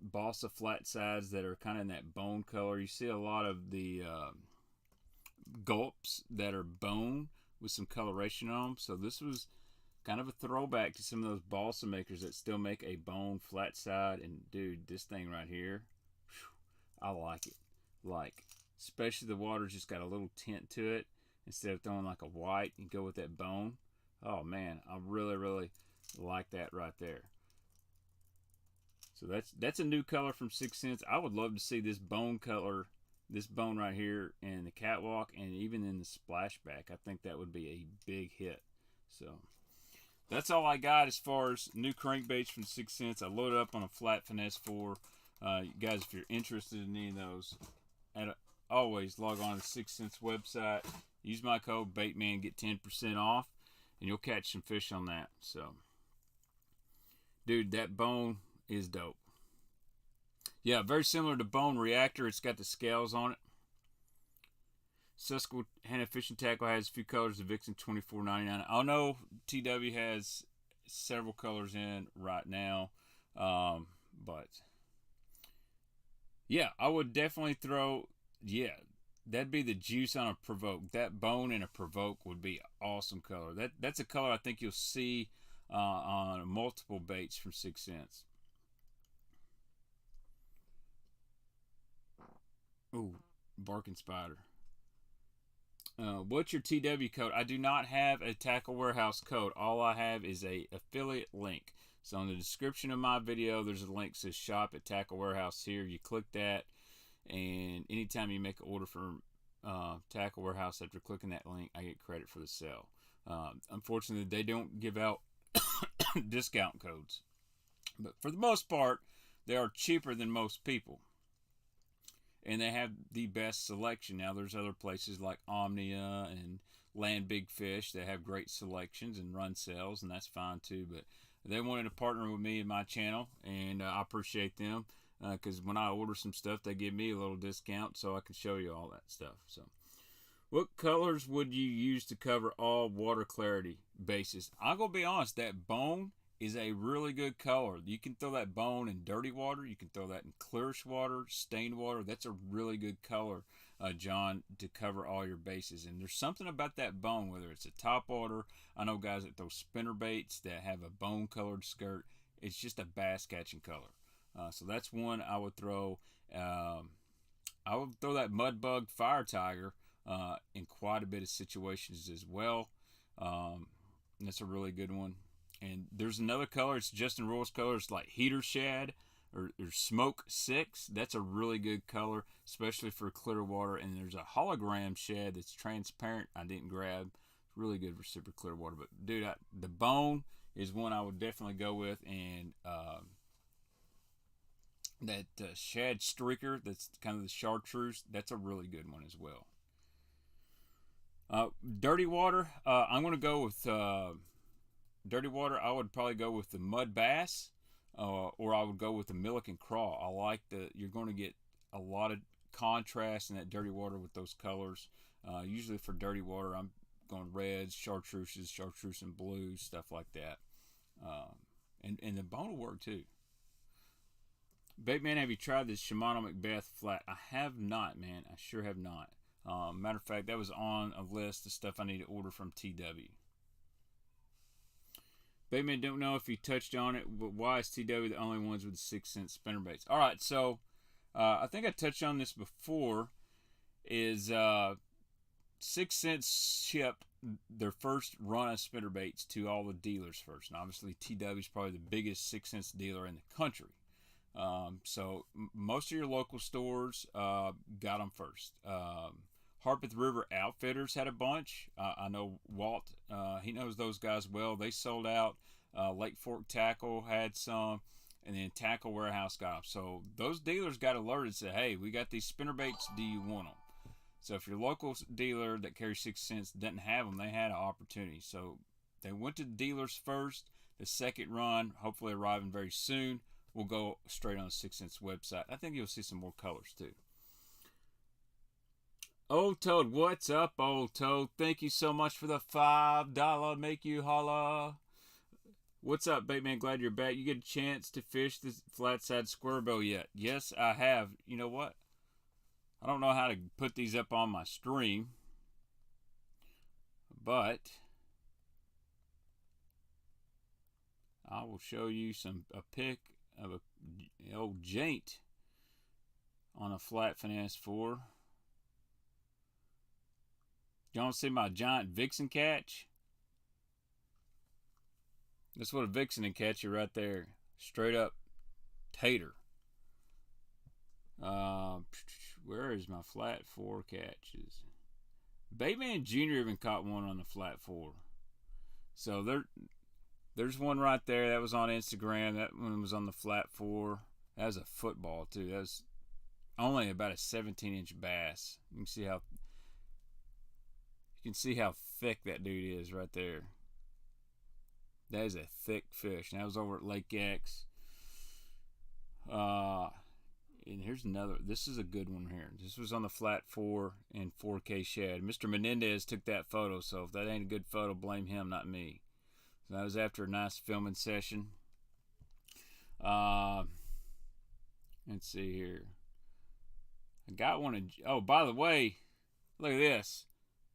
balsa flat sides that are kind of in that bone color. You see a lot of the gulps that are bone with some coloration on them. So this was kind of a throwback to some of those balsa makers that still make a bone flat side. And dude, this thing right here, whew, I like it. Like, especially the water's just got a little tint to it. Instead of throwing like a white, you go with that bone. Oh man, I really, really like that right there. So that's a new color from 6 Cents. I would love to see this bone color, this bone right here in the catwalk and even in the splashback. I think that would be a big hit. So that's all I got as far as new crankbaits from 6 Cents. I loaded up on a Flat Finesse 4. You guys, if you're interested in any of those, always log on to the 6 Cents website. Use my code Baitman, get 10% off, and you'll catch some fish on that. So, dude, that bone is dope. Yeah, very similar to Bone Reactor. It's got the scales on it. Susquehanna Fishing Tackle has a few colors. The Vixen $24.99. I know TW has several colors in right now, but yeah, I would definitely throw. Yeah, that'd be the juice on a provoke. That bone in a provoke would be awesome color. That's a color I think you'll see on multiple baits from 6 cents. Ooh, barking spider. What's your TW code? I do not have a Tackle Warehouse code. All I have is a affiliate link. So in the description of my video, there's a link that says shop at Tackle Warehouse here. You click that, and anytime you make an order from Tackle Warehouse after clicking that link, I get credit for the sale. Unfortunately, they don't give out discount codes. But for the most part, they are cheaper than most people. And they have the best selection. Now, there's other places like Omnia and Land Big Fish that have great selections and run sales, and that's fine too. But they wanted to partner with me in my channel, and I appreciate them because when I order some stuff, they give me a little discount so I can show you all that stuff. So, what colors would you use to cover all water clarity bases? I'm going to be honest, that bone is a really good color. You can throw that bone in dirty water. You can throw that in clearish water, stained water. That's a really good color, John, to cover all your bases. And there's something about that bone, whether it's a top water. I know guys that throw spinner baits that have a bone-colored skirt. It's just a bass-catching color. So that's one I would throw. I would throw that mud bug fire tiger in quite a bit of situations as well. That's a really good one. And there's another color. It's Justin Roy's color. It's like heater shad or smoke 6. That's a really good color, especially for clear water. And there's a hologram shad that's transparent. I didn't grab. It's really good for super clear water. But dude, the bone is one I would definitely go with. And that shad streaker, that's kind of the chartreuse. That's a really good one as well. Dirty water. I'm going to go with. Dirty water, I would probably go with the mud bass, or I would go with the Milliken Crawl. I like you're going to get a lot of contrast in that dirty water with those colors. Usually for dirty water, I'm going reds, chartreuse and blues, stuff like that. And the bone will work too. Baitman, have you tried this Shimano Macbeth flat? I have not, man. I sure have not. Matter of fact, that was on a list of stuff I need to order from TW. Baitman, don't know if you touched on it, but why is TW the only ones with the 6 cent spinner baits? All right, so I think I touched on this before. Is 6 cents ship their first run of spinner baits to all the dealers first, and obviously TW is probably the biggest 6 cents dealer in the country. So most of your local stores got them first. Harpeth River Outfitters had a bunch. I know Walt, he knows those guys well. They sold out. Lake Fork Tackle had some, and then Tackle Warehouse got them. So those dealers got alerted and said, hey, we got these spinner baits. Do you want them? So if your local dealer that carries 6 cents didn't have them, they had an opportunity. So they went to the dealers first. The second run, hopefully arriving very soon, will go straight on the 6 cents website. I think you'll see some more colors too. Old Toad, what's up, Old Toad? Thank you so much for the $5 make you holla. What's up, Baitman? Glad you're back. You get a chance to fish the Flatside Squarebill yet? Yes, I have. You know what? I don't know how to put these up on my stream, but I will show you a pic of a old jaint on a Flat Finesse 4. You want to see my giant Vixen catch? That's what a Vixen and catch you right there. Straight up tater. Where is my Flat 4 catches? Baitman Jr. even caught one on the Flat 4. So there's one right there. That was on Instagram. That one was on the Flat 4. That was a football too. That was only about a 17-inch bass. You can see how thick that dude is right there. That is a thick fish. And that was over at Lake X. And here's another. This is a good one here. This was on the Flat 4 and 4K shad. Mr. Menendez took that photo, so if that ain't a good photo, blame him, not me. So that was after a nice filming session. Let's see here. I got one. Oh, by the way, Look at this.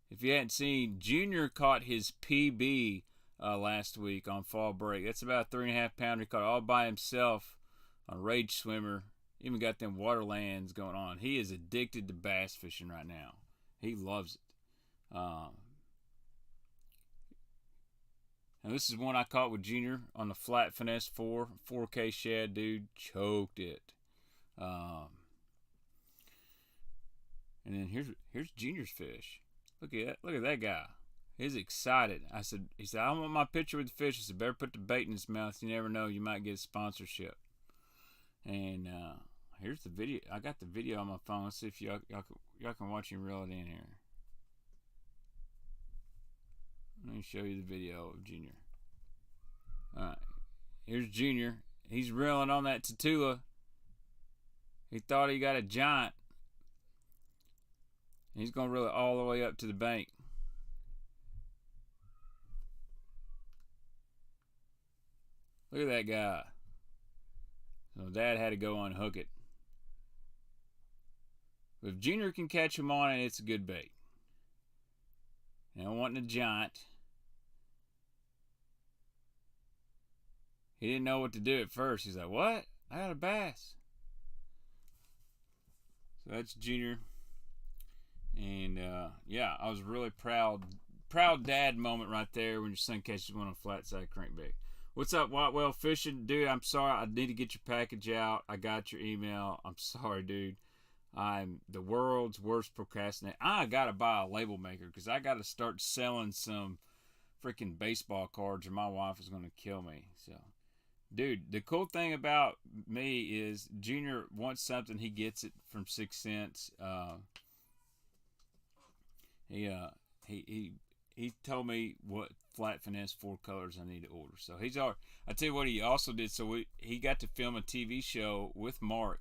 If you hadn't seen, Junior caught his PB last week on fall break. That's about a 3.5 pounder. He caught it all by himself on Rage Swimmer. Even got them waterlands going on. He is addicted to bass fishing right now. He loves it. And this is one I caught with Junior on the Flat Finesse 4K shad, dude. Choked it. And then here's Junior's fish. Look at that guy. He's excited. He said, I want my picture with the fish. I said, better put the bait in his mouth. You never know, you might get a sponsorship. And here's the video. I got the video on my phone. Let's see if y'all can watch him reel it in here. Let me show you the video of Junior. Alright. Here's Junior. He's reeling on that Tatula. He thought he got a giant. He's going to reel it all the way up to the bank. Look at that guy. So Dad had to go unhook it. If Junior can catch him on it, it's a good bait. Now wanting a giant. He didn't know what to do at first. He's like, what? I got a bass. So that's Junior. And yeah, I was really proud dad moment right there when your son catches one on Flatside Crankbait. What's up, Whitewell Fishing? Dude, I'm sorry. I need to get your package out. I got your email. I'm sorry, dude. I'm the world's worst procrastinator. I got to buy a label maker because I got to start selling some freaking baseball cards or my wife is going to kill me. So, dude, the cool thing about me is Junior wants something. He gets it from 6 cents. He told me what Flat Finesse 4 colors I need to order. So he's already. I tell you what he also did. So he got to film a TV show with Mark.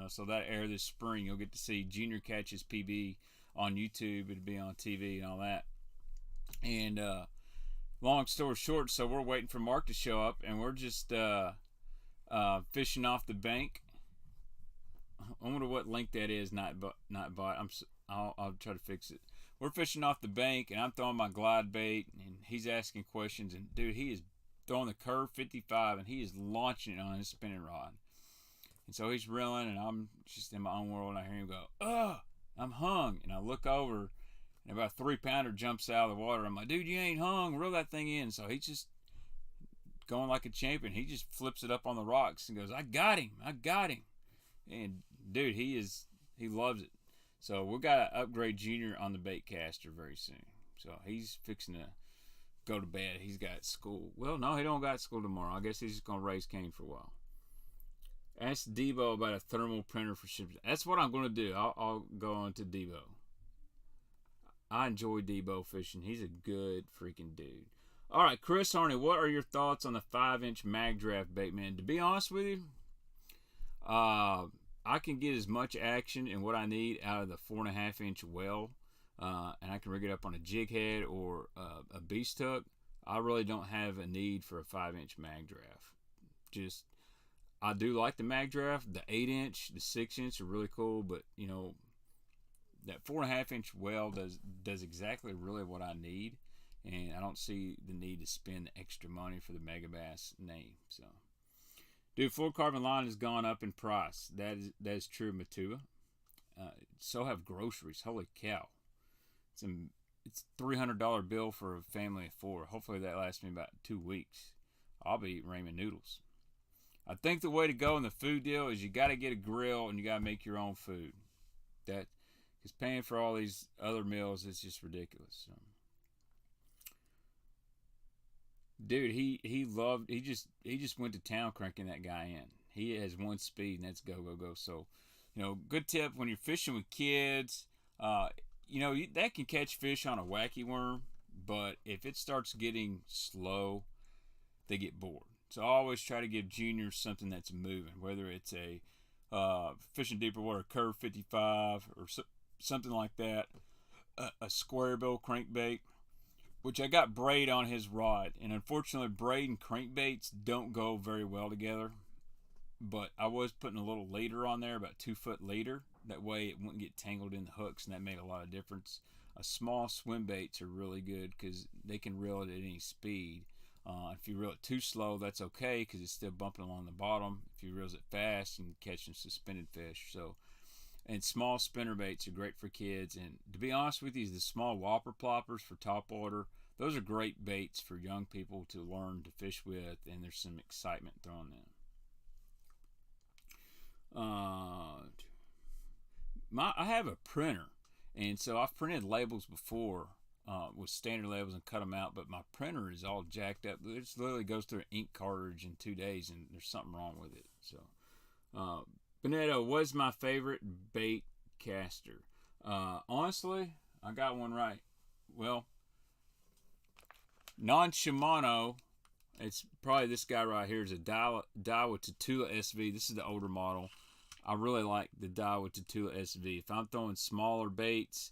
So that aired this spring. You'll get to see Junior catches PB on YouTube. It'll be on TV and all that. And long story short, so we're waiting for Mark to show up, and we're just fishing off the bank. I wonder what link that is. Not bought. I'll try to fix it. We're fishing off the bank, and I'm throwing my glide bait, and he's asking questions. And, dude, he is throwing the curve 55, and he is launching it on his spinning rod. And so he's reeling, and I'm just in my own world, and I hear him go, ugh, I'm hung. And I look over, and about a 3-pounder jumps out of the water. I'm like, dude, you ain't hung. Reel that thing in. So he's just going like a champion. He just flips it up on the rocks and goes, I got him. And, dude, he loves it. So we got to upgrade Junior on the bait caster very soon. So he's fixing to go to bed. He's got school. Well, no, he don't got school tomorrow. I guess he's just going to raise cane for a while. Ask Debo about a thermal printer for shipping. That's what I'm going to do. I'll go on to Debo. I enjoy Debo fishing. He's a good freaking dude. All right, Chris Harney, what are your thoughts on the 5-inch mag draft bait, man? To be honest with you, I can get as much action and what I need out of the 4.5-inch well, and I can rig it up on a jig head or a beast hook. I really don't have a need for a 5-inch mag draft. I do like the mag draft. The 8-inch, the 6-inch are really cool, but you know that 4.5-inch well does exactly really what I need, and I don't see the need to spend extra money for the Megabass name. So. Dude, fluorocarbon line has gone up in price. That is true, Matua. So have groceries. Holy cow. It's $300 bill for a family of 4. Hopefully that lasts me about 2 weeks. I'll be eating ramen noodles. I think the way to go in the food deal is you got to get a grill and you got to make your own food. Because paying for all these other meals is just ridiculous. So. Dude, he just went to town cranking that guy in. He has one speed, and that's go, go, go. So, you know, good tip when you're fishing with kids, you know, that can catch fish on a wacky worm, but if it starts getting slow, they get bored. So I always try to give juniors something that's moving, whether it's a fishing deeper water curve 55 or something like that, a square bill crankbait, which I got braid on his rod. And unfortunately, braid and crankbaits don't go very well together. But I was putting a little leader on there, about 2-foot leader. That way it wouldn't get tangled in the hooks, and that made a lot of difference. Small swim baits are really good because they can reel it at any speed. If you reel it too slow, that's okay because it's still bumping along the bottom. If you reel it fast, you can catch some suspended fish. So, and small spinner baits are great for kids. And to be honest with you, the small whopper ploppers for topwater, those are great baits for young people to learn to fish with, and there's some excitement thrown in. I have a printer, and so I've printed labels before with standard labels and cut them out, but my printer is all jacked up. It just literally goes through an ink cartridge in 2 days, and there's something wrong with it. So, Bonetto was my favorite bait caster. Honestly, I got one right. Well, non-Shimano, it's probably this guy right here. Is a Daiwa Tatula SV. This is the older model. I really like the Daiwa Tatula SV. If I'm throwing smaller baits,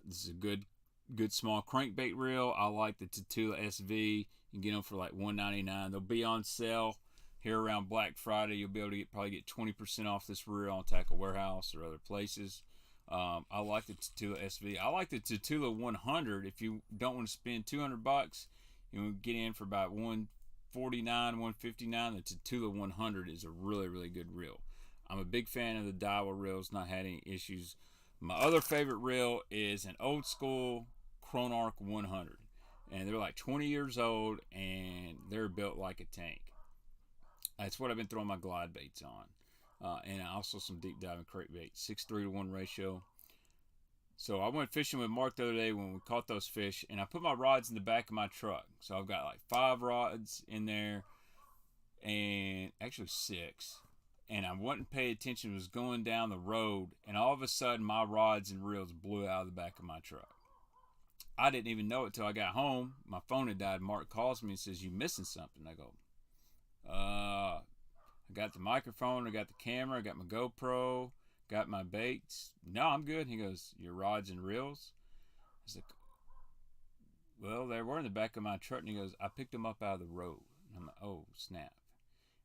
this is a good small crankbait reel. I like the Tatula SV. You can get them for like $1.99. They'll be on sale here around Black Friday. You'll be able to probably get 20% off this reel on Tackle Warehouse or other places. I like the Tatula SV. I like the Tatula 100. If you don't want to spend $200, you can get in for about $149, $159. The Tatula 100 is a really, really good reel. I'm a big fan of the Daiwa reels, not had any issues. My other favorite reel is an old school Chronarch 100. And they're like 20 years old, and they're built like a tank. That's what I've been throwing my glide baits on. And also some deep diving crate baits, 6:3-to-1 ratio. So I went fishing with Mark the other day when we caught those fish, and I put my rods in the back of my truck. So I've got like 5 rods in there, and actually 6. And I wasn't paying attention, was going down the road, and all of a sudden my rods and reels blew out of the back of my truck. I didn't even know it till I got home. My phone had died. Mark calls me and says, "You missing something?" I go, I got the microphone, I got the camera, I got my GoPro, got my baits. No, I'm good. He goes, "Your rods and reels?" I was like, "Well, they were in the back of my truck." And he goes, "I picked them up out of the road." And I'm like, "Oh, snap."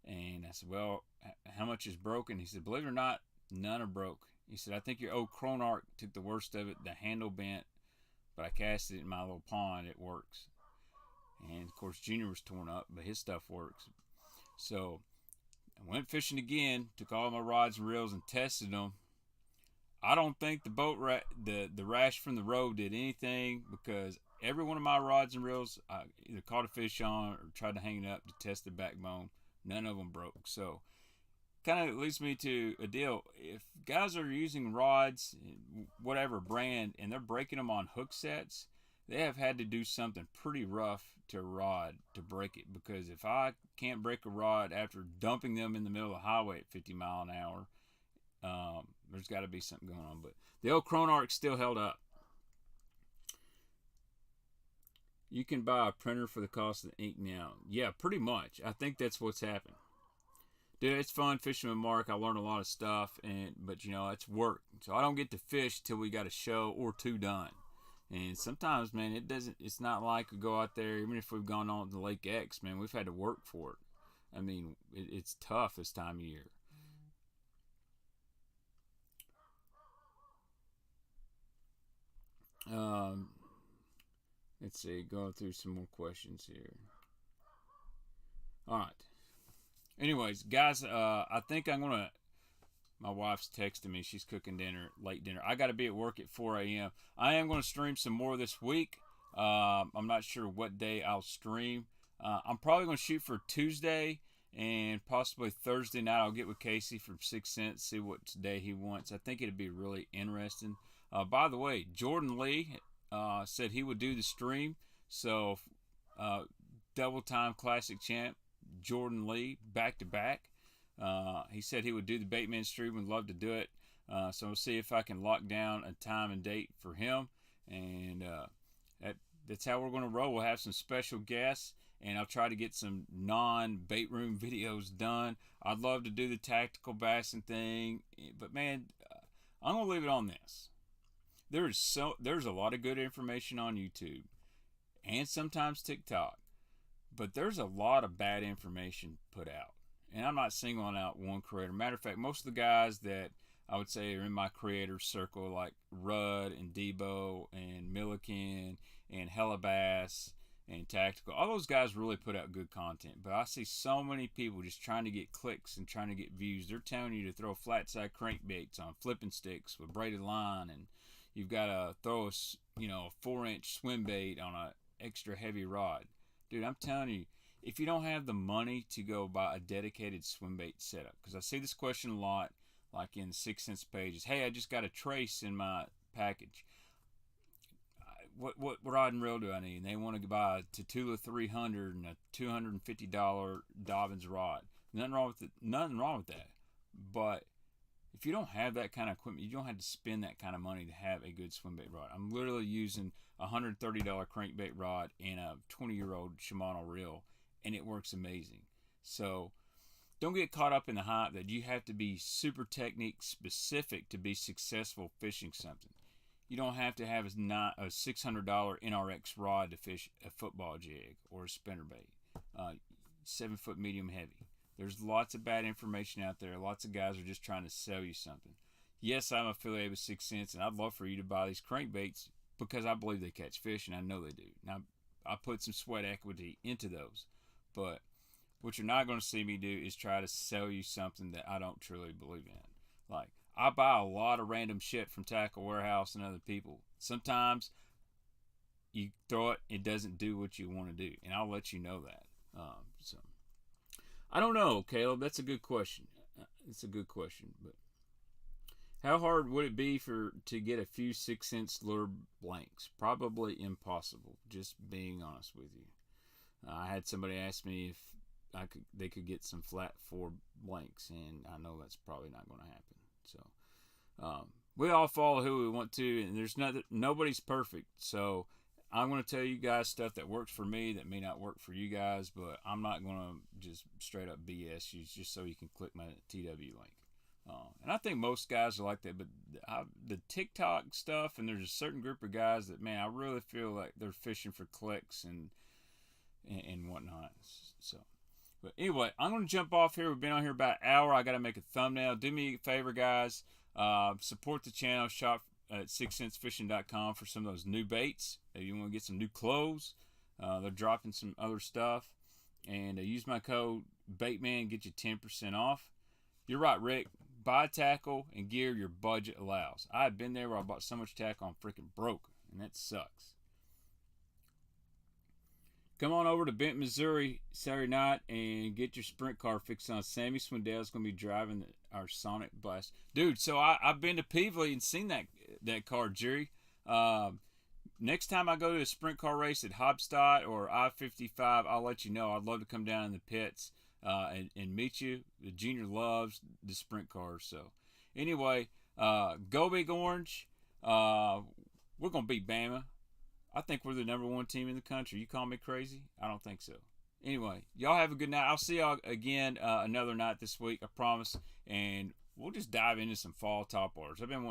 And I said, "Well, how much is broken?" He said, "Believe it or not, none are broke." He said, "I think your old Chronarch took the worst of it. The handle bent, but I cast it in my little pond. It works." And of course, Junior was torn up, but his stuff works. So I went fishing again, took all my rods and reels and tested them. I don't think the rash from the road did anything, because every one of my rods and reels I either caught a fish on or tried to hang it up to test the backbone. None of them broke. So kind of leads me to a deal. If guys are using rods, whatever brand, and they're breaking them on hook sets, they have had to do something pretty rough to a rod to break it. Because if I can't break a rod after dumping them in the middle of the highway at 50 miles an hour, there's got to be something going on. But the old Chronarch still held up. You can buy a printer for the cost of the ink now. Yeah, pretty much. I think that's what's happened. Dude, it's fun fishing with Mark. I learned a lot of stuff, but you know, it's work. So I don't get to fish till we got a show or 2 done. And sometimes, man, it's not like we go out there, even if we've gone on to Lake X, man, we've had to work for it. I mean, it's tough this time of year. Let's see, going through some more questions here. All right. Anyways, guys, I think I'm going to... My wife's texting me. She's cooking dinner, late dinner. I got to be at work at 4 a.m. I am going to stream some more this week. I'm not sure what day I'll stream. I'm probably going to shoot for Tuesday and possibly Thursday night. I'll get with Casey from 6 Cents, see what day he wants. I think it'd be really interesting. By the way, Jordan Lee said he would do the stream. So, double time classic champ, Jordan Lee, back to back. He said he would do the Baitman stream, would love to do it. So we'll see if I can lock down a time and date for him. And that's how we're going to roll. We'll have some special guests, and I'll try to get some non-bait room videos done. I'd love to do the tactical bassing thing, but man, I'm going to leave it on this. There's a lot of good information on YouTube and sometimes TikTok, but there's a lot of bad information put out. And I'm not singling out one creator. Matter of fact, most of the guys that I would say are in my creator circle, like Rudd and Debo and Milliken and Hellabass and Tactical. All those guys really put out good content, but I see so many people just trying to get clicks and trying to get views. They're telling you to throw flatside crankbaits on flipping sticks with braided line, and you've got to throw a 4-inch swim bait on a extra heavy rod. Dude, I'm telling you, if you don't have the money to go buy a dedicated swim bait setup, because I see this question a lot, like in 6 cents pages. Hey, I just got a trace in my package. What rod and reel do I need? And they want to buy a Tatula 300 and a $250 Dobbins rod. Nothing wrong with it. Nothing wrong with that. But if you don't have that kind of equipment, you don't have to spend that kind of money to have a good swim bait rod. I'm literally using a $130 crankbait rod and a 20-year-old Shimano reel, and it works amazing. So don't get caught up in the hype that you have to be super technique specific to be successful fishing something. You don't have to have a $600 NRX rod to fish a football jig or a spinnerbait, 7-foot medium heavy. There's lots of bad information out there. Lots of guys are just trying to sell you something. Yes, I'm affiliated with 6 Cents, and I'd love for you to buy these crankbaits because I believe they catch fish, and I know they do. Now, I put some sweat equity into those, but what you're not going to see me do is try to sell you something that I don't truly believe in. Like, I buy a lot of random shit from Tackle Warehouse and other people. Sometimes you throw it, it doesn't do what you want to do, and I'll let you know that. So I don't know, Caleb. That's a good question. It's a good question, but how hard would it be to get a few 6 cents lure blanks? Probably impossible. Just being honest with you. I had somebody ask me if they could get some flat 4 blanks, and I know that's probably not going to happen. So we all follow who we want to, and there's nobody's perfect. So I'm going to tell you guys stuff that works for me that may not work for you guys, but I'm not going to just straight up BS you just so you can click my TW link. And I think most guys are like that, but the TikTok stuff, and there's a certain group of guys that, man, I really feel like they're fishing for clicks and whatnot. So, but anyway, I'm going to jump off here. We've been on here about an hour. I got to make a thumbnail. Do me a favor, guys. Support the channel. Shop at 6centsfishing.com for some of those new baits. If you want to get some new clothes, they're dropping some other stuff. And use my code Baitman, get you 10% off. You're right, Rick. Buy tackle and gear your budget allows. I've been there where I bought so much tackle I'm freaking broke, and that sucks. Come on over to Benton, Missouri Saturday night and get your sprint car fixed on. Sammy Swindell's going to be driving our Sonic Blast. Dude, so I've been to Peevely and seen that car, Jerry. Next time I go to a sprint car race at Hobstadt or I-55, I'll let you know. I'd love to come down in the pits and meet you. The Junior loves the sprint cars. So anyway, go Big Orange. We're going to beat Bama. I think we're the #1 team in the country. You call me crazy? I don't think so. Anyway, y'all have a good night. I'll see y'all again another night this week, I promise. And we'll just dive into some fall top waters. I've been